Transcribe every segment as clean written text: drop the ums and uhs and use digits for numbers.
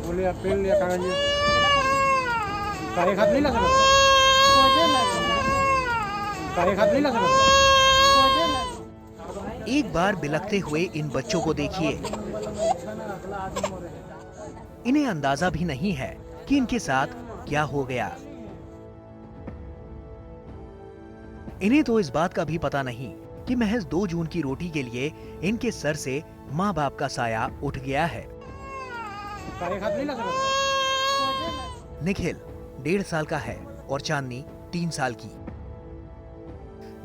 boleh apel ya kangen tarik hat नहीं लगा तारीख हाथ नहीं लगा। एक बार बिलखते हुए इन बच्चों को देखिए। इन्हें अंदाजा भी नहीं है कि इनके साथ क्या हो गया। इन्हें तो इस बात का भी पता नहीं कि महज 2 जून की रोटी के लिए इनके सर से माँ बाप का साया उठ गया है। तारीख हाथ नहीं लगा। निखिल 1.5 साल का है और चांदनी 3 साल की।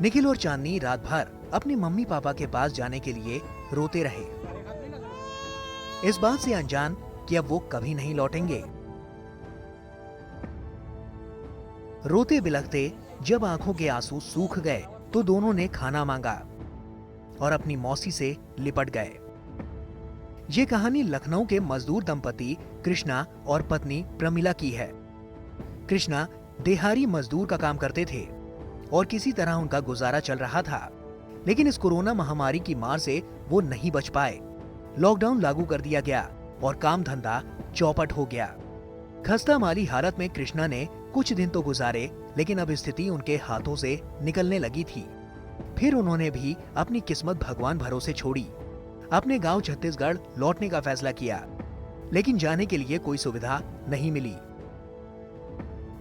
निखिल और चांदनी रात भर अपने मम्मी पापा के पास जाने के लिए रोते रहे, इस बात से अनजान कि अब वो कभी नहीं लौटेंगे। रोते बिलखते जब आंखों के आंसू सूख गए तो दोनों ने खाना मांगा और अपनी मौसी से लिपट गए। ये कहानी लखनऊ के मजदूर दंपति कृष्णा और पत्नी प्रमिला की है। कृष्णा देहाड़ी मजदूर का काम करते थे और किसी तरह उनका गुजारा चल रहा था, लेकिन इस कोरोना महामारी की मार से वो नहीं बच पाए। लॉकडाउन लागू कर दिया गया और काम धंधा चौपट हो गया। खस्ता माली हालत में कृष्णा ने कुछ दिन तो गुजारे, लेकिन अब स्थिति उनके हाथों से निकलने लगी थी। फिर उन्होंने भी अपनी किस्मत भगवान भरोसे छोड़ी, अपने गांव छत्तीसगढ़ लौटने का फैसला किया, लेकिन जाने के लिए कोई सुविधा नहीं मिली।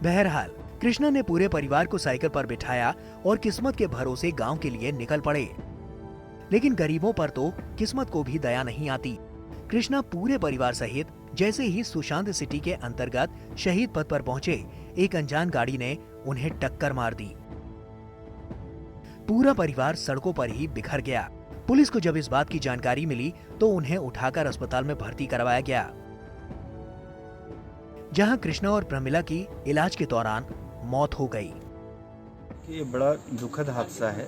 बहरहाल कृष्णा ने पूरे परिवार को साइकिल पर बिठाया और किस्मत के भरोसे गांव के लिए निकल पड़े। लेकिन गरीबों पर तो किस्मत को भी दया नहीं आती। कृष्णा पूरे परिवार सहित जैसे ही सुशांत सिटी के अंतर्गत शहीद पथ पर पहुंचे, एक अनजान गाड़ी ने उन्हें टक्कर मार दी। पूरा परिवार सड़कों पर ही बिखर गया। पुलिस को जब इस बात की जानकारी मिली तो उन्हें उठाकर अस्पताल में भर्ती करवाया गया, जहां कृष्णा और प्रमिला की इलाज के दौरान मौत हो गई। ये बड़ा दुखद हादसा है।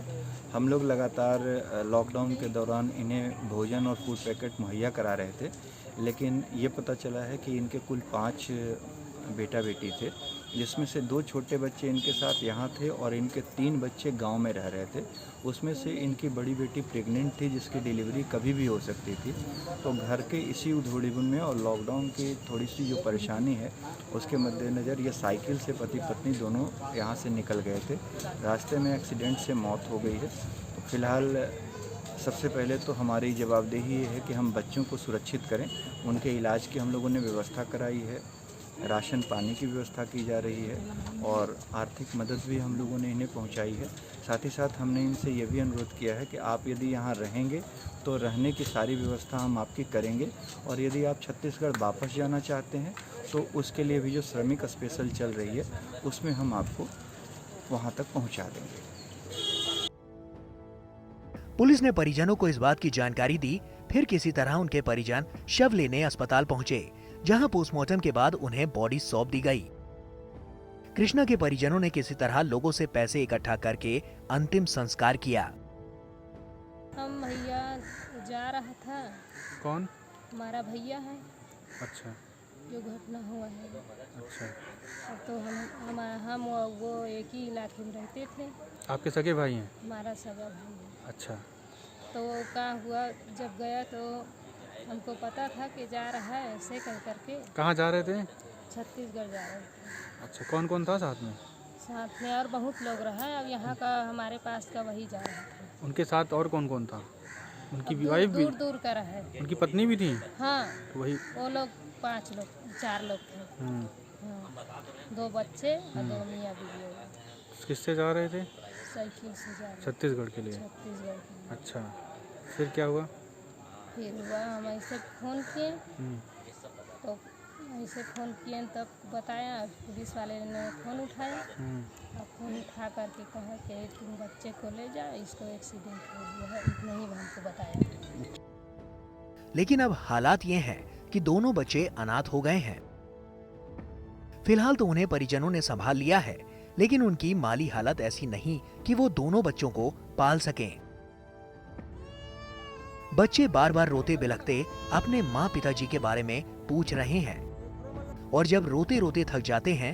हम लोग लगातार लॉकडाउन के दौरान इन्हें भोजन और फूड पैकेट मुहैया करा रहे थे, लेकिन ये पता चला है कि इनके कुल 5 बेटा बेटी थे, जिसमें से 2 छोटे बच्चे इनके साथ यहाँ थे और इनके 3 बच्चे गांव में रह रहे थे। उसमें से इनकी बड़ी बेटी प्रेग्नेंट थी, जिसकी डिलीवरी कभी भी हो सकती थी। तो घर के इसी उधोड़ीबुन में और लॉकडाउन की थोड़ी सी जो परेशानी है उसके मद्देनज़र ये साइकिल से पति पत्नी दोनों यहाँ से निकल गए थे। रास्ते में एक्सीडेंट से मौत हो गई है। तो फिलहाल सबसे पहले तो हमारी जवाबदेही ये है कि हम बच्चों को सुरक्षित करें। उनके इलाज की हम लोगों ने व्यवस्था कराई है, राशन पानी की व्यवस्था की जा रही है और आर्थिक मदद भी हम लोगों ने इन्हें पहुंचाई है। साथ ही साथ हमने इनसे ये भी अनुरोध किया है कि आप यदि यहाँ रहेंगे तो रहने की सारी व्यवस्था हम आपकी करेंगे, और यदि आप छत्तीसगढ़ वापस जाना चाहते हैं तो उसके लिए भी जो श्रमिक स्पेशल चल रही है उसमें हम आपको वहाँ तक पहुँचा देंगे। पुलिस ने परिजनों को इस बात की जानकारी दी। फिर किसी तरह उनके परिजन शव लेने अस्पताल पहुंचे, जहां पोस्टमार्टम के बाद उन्हें बॉडी सौंप दी गई। कृष्णा के परिजनों ने किसी तरह लोगों से पैसे इकट्ठा करके अंतिम संस्कार किया। हम भैया जा रहा था। कौन? हमारा भैया है। अच्छा। जो घटना हुआ है। अच्छा। तो हम वो एक ही इलाके में रहते थे। आपके सगे भाई हैं? हमारा सगा भाई है। अच्छा। तो क्या हुआ, जब गया तो हमको पता था कि जा रहा है, ऐसे कह करके। कहाँ जा रहे थे? छत्तीसगढ़ जा रहे थे। अच्छा, कौन कौन था साथ में? साथ में और बहुत लोग रहे। अब यहाँ का हमारे पास का वही जा रहा था। उनके साथ और कौन कौन था? उनकी वाइफ भी? दूर दूर का रहे। उनकी पत्नी भी थी? हाँ, तो वही वो लोग 4 लोग थे। हाँ, 2 बच्चे और 2 मियाँ बीवी। किससे जा रहे थे? साइकिल से जा रहे। छत्तीसगढ़ के लिए? छत्तीसगढ़ के लिए। अच्छा, फिर क्या हुआ? फिर हुआ हम ऐसे फ़ोन किए, तो ऐसे फ़ोन किए तब बताया। पुलिस वाले ने फ़ोन उठाया और फ़ोन उठा करके कहा कि तुम बच्चे को ले जाओ, इसको एक्सीडेंट हो गया है, इतना ही हमको बताया। लेकिन अब हालात ये हैं कि दोनों बच्चे अनाथ हो गए हैं। फिलहाल तो उन्हें परिजनों ने संभाल लिया है, लेकिन उनकी माली हालत ऐसी नहीं कि वो दोनों बच्चों को पाल सकें। बच्चे बार बार रोते बिलखते अपने माँ पिताजी के बारे में पूछ रहे हैं, और जब रोते रोते थक जाते हैं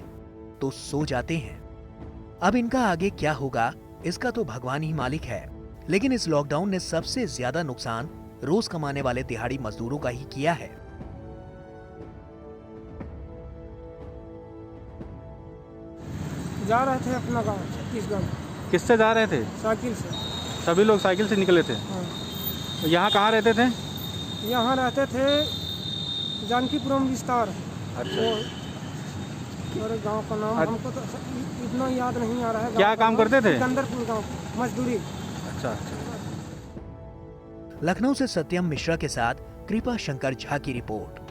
तो सो जाते हैं। अब इनका आगे क्या होगा इसका तो भगवान ही मालिक है। लेकिन इस लॉकडाउन ने सबसे ज्यादा नुकसान रोज कमाने वाले दिहाड़ी मजदूरों का ही किया है। जा रहे थे अपना गाँव छत्तीसगढ़। किससे जा रहे थे? साइकिल से। सभी लोग साइकिल से निकले थे। हाँ। यहाँ कहाँ रहते थे? यहाँ रहते थे जानकीपुरम विस्तार। अच्छा। और गांव का नाम हमको तो इतना याद नहीं आ रहा है। क्या काम करते थे? सिकंदरपुर गांव, मजदूरी। अच्छा। लखनऊ से सत्यम मिश्रा के साथ कृपा शंकर झा की रिपोर्ट।